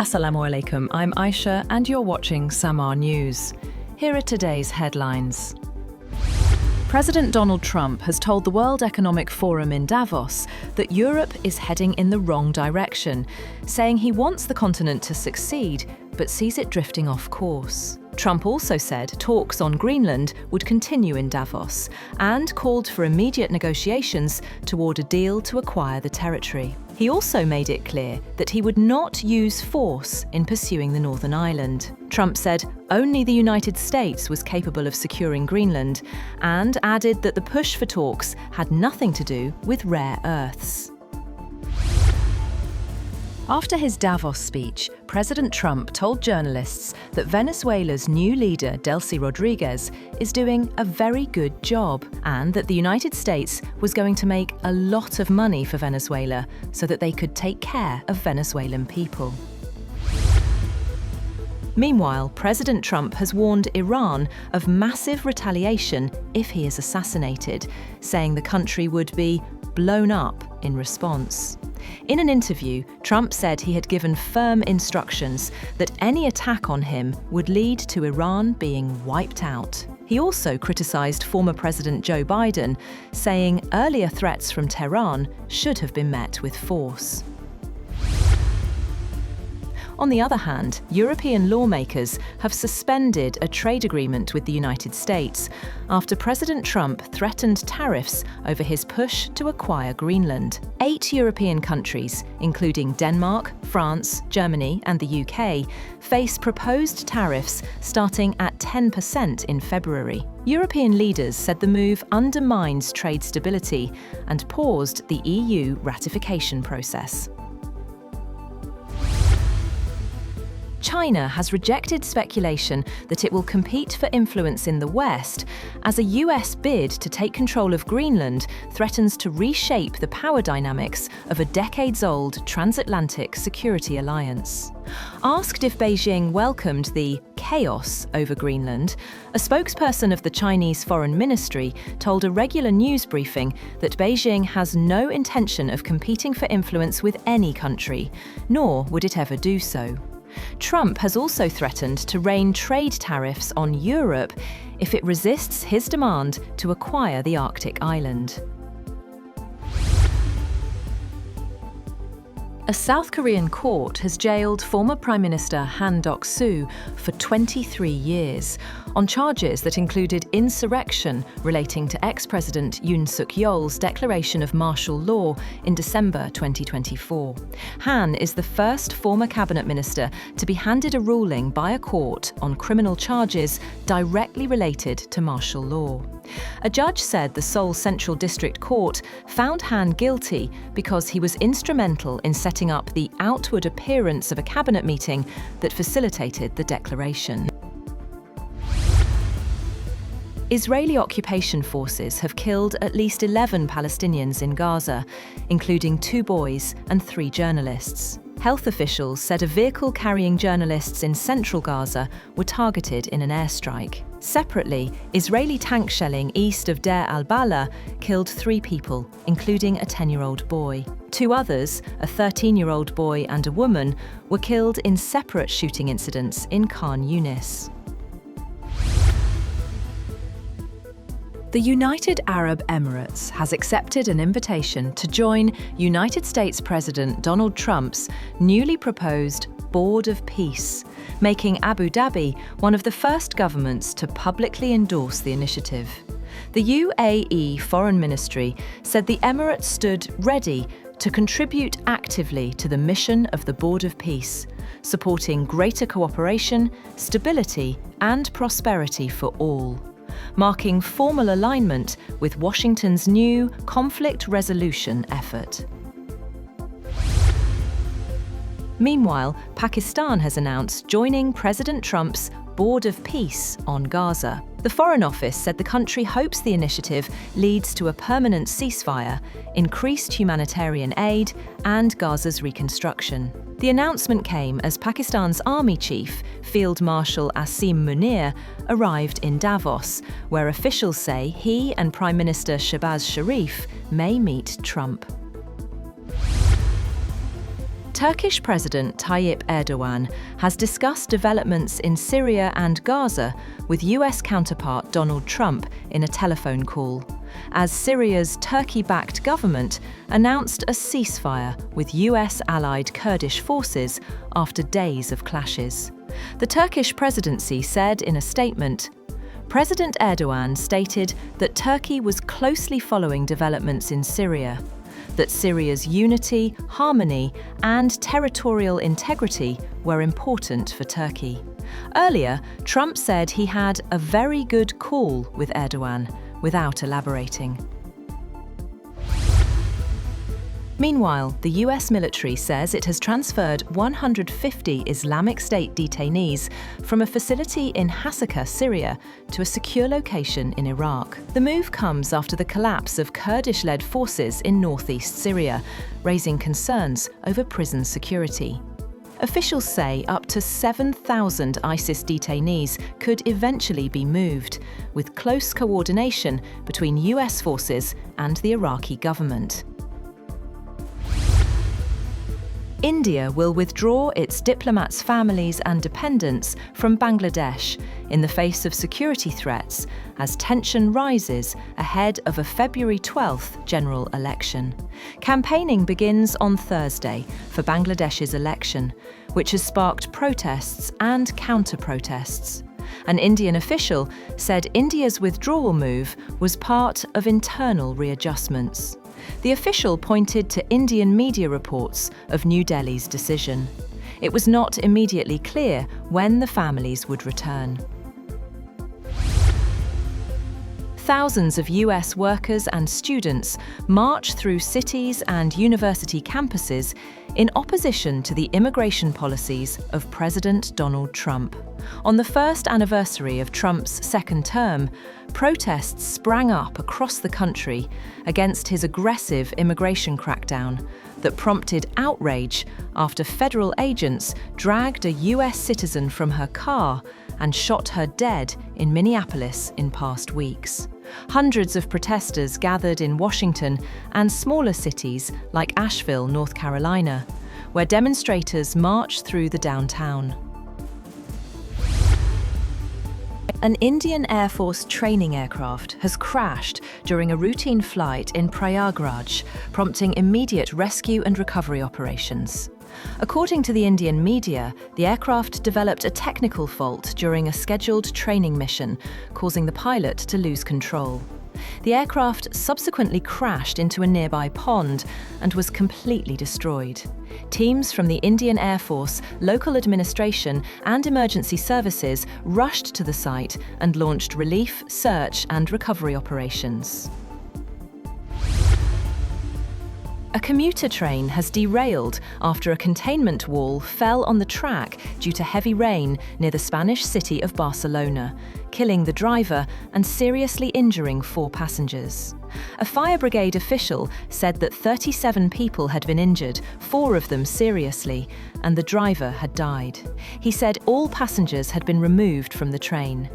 Assalamu alaikum, I'm Aisha and you're watching Samaa News. Here are today's headlines. President Donald Trump has told the World Economic Forum in Davos that Europe is heading in the wrong direction, saying he wants the continent to succeed, but sees it drifting off course. Trump also said talks on Greenland would continue in Davos and called for immediate negotiations toward a deal to acquire the territory. He also made it clear that he would not use force in pursuing the Northern Ireland. Trump said only the United States was capable of securing Greenland and added that the push for talks had nothing to do with rare earths. After his Davos speech, President Trump told journalists that Venezuela's new leader, Delcy Rodriguez, is doing a very good job and that the United States was going to make a lot of money for Venezuela so that they could take care of Venezuelan people. Meanwhile, President Trump has warned Iran of massive retaliation if he is assassinated, saying the country would be blown up in response. In an interview, Trump said he had given firm instructions that any attack on him would lead to Iran being wiped out. He also criticised former President Joe Biden, saying earlier threats from Tehran should have been met with force. On the other hand, European lawmakers have suspended a trade agreement with the United States after President Trump threatened tariffs over his push to acquire Greenland. 8 European countries, including Denmark, France, Germany and the UK, face proposed tariffs starting at 10% in February. European leaders said the move undermines trade stability and paused the EU ratification process. China has rejected speculation that it will compete for influence in the West as a US bid to take control of Greenland threatens to reshape the power dynamics of a decades-old transatlantic security alliance. Asked if Beijing welcomed the chaos over Greenland, a spokesperson of the Chinese Foreign Ministry told a regular news briefing that Beijing has no intention of competing for influence with any country, nor would it ever do so. Trump has also threatened to rain trade tariffs on Europe if it resists his demand to acquire the Arctic island. A South Korean court has jailed former Prime Minister Han Duck-soo for 23 years on charges that included insurrection relating to ex-President Yoon Suk-yeol's declaration of martial law in December 2024. Han is the first former cabinet minister to be handed a ruling by a court on criminal charges directly related to martial law. A judge said the Seoul Central District Court found Han guilty because he was instrumental in setting up the outward appearance of a cabinet meeting that facilitated the declaration. Israeli occupation forces have killed at least 11 Palestinians in Gaza, including 2 boys and 3 journalists. Health officials said a vehicle carrying journalists in central Gaza were targeted in an airstrike. Separately, Israeli tank shelling east of Deir al-Balah killed 3 people, including a 10-year-old boy. 2 others, a 13-year-old boy and a woman, were killed in separate shooting incidents in Khan Yunis. The United Arab Emirates has accepted an invitation to join United States President Donald Trump's newly proposed Board of Peace, making Abu Dhabi one of the first governments to publicly endorse the initiative. The UAE Foreign Ministry said the Emirates stood ready to contribute actively to the mission of the Board of Peace, supporting greater cooperation, stability and prosperity for all, marking formal alignment with Washington's new conflict resolution effort. Meanwhile, Pakistan has announced joining President Trump's Board of Peace on Gaza. The Foreign Office said the country hopes the initiative leads to a permanent ceasefire, increased humanitarian aid, and Gaza's reconstruction. The announcement came as Pakistan's Army Chief, Field Marshal Asim Munir, arrived in Davos, where officials say he and Prime Minister Shehbaz Sharif may meet Trump. Turkish President Tayyip Erdogan has discussed developments in Syria and Gaza with US counterpart Donald Trump in a telephone call, as Syria's Turkey-backed government announced a ceasefire with US-allied Kurdish forces after days of clashes. The Turkish presidency said in a statement, President Erdogan stated that Turkey was closely following developments in Syria, that Syria's unity, harmony, and territorial integrity were important for Turkey. Earlier, Trump said he had a very good call with Erdogan, without elaborating. Meanwhile, the US military says it has transferred 150 Islamic State detainees from a facility in Hasaka, Syria, to a secure location in Iraq. The move comes after the collapse of Kurdish-led forces in northeast Syria, raising concerns over prison security. Officials say up to 7,000 ISIS detainees could eventually be moved, with close coordination between US forces and the Iraqi government. India will withdraw its diplomats' families and dependents from Bangladesh in the face of security threats as tension rises ahead of a February 12th general election. Campaigning begins on Thursday for Bangladesh's election, which has sparked protests and counter-protests. An Indian official said India's withdrawal move was part of internal readjustments. The official pointed to Indian media reports of New Delhi's decision. It was not immediately clear when the families would return. Thousands of US workers and students march through cities and university campuses in opposition to the immigration policies of President Donald Trump. On the first anniversary of Trump's second term, protests sprang up across the country against his aggressive immigration crackdown that prompted outrage after federal agents dragged a US citizen from her car and shot her dead in Minneapolis in past weeks. Hundreds of protesters gathered in Washington and smaller cities like Asheville, North Carolina, where demonstrators marched through the downtown. An Indian Air Force training aircraft has crashed during a routine flight in Prayagraj, prompting immediate rescue and recovery operations. According to the Indian media, the aircraft developed a technical fault during a scheduled training mission, causing the pilot to lose control. The aircraft subsequently crashed into a nearby pond and was completely destroyed. Teams from the Indian Air Force, local administration, and emergency services rushed to the site and launched relief, search, and recovery operations. A commuter train has derailed after a containment wall fell on the track due to heavy rain near the Spanish city of Barcelona, killing the driver and seriously injuring 4 passengers. A fire brigade official said that 37 people had been injured, 4 of them seriously, and the driver had died. He said all passengers had been removed from the train.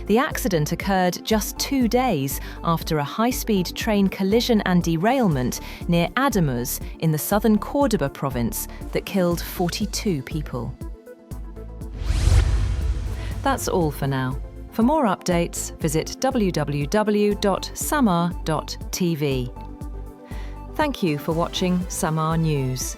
The accident occurred just 2 days after a high-speed train collision and derailment near Ademuz in the southern Córdoba province that killed 42 people. That's all for now. For more updates, visit www.samaa.tv. Thank you for watching Samaa News.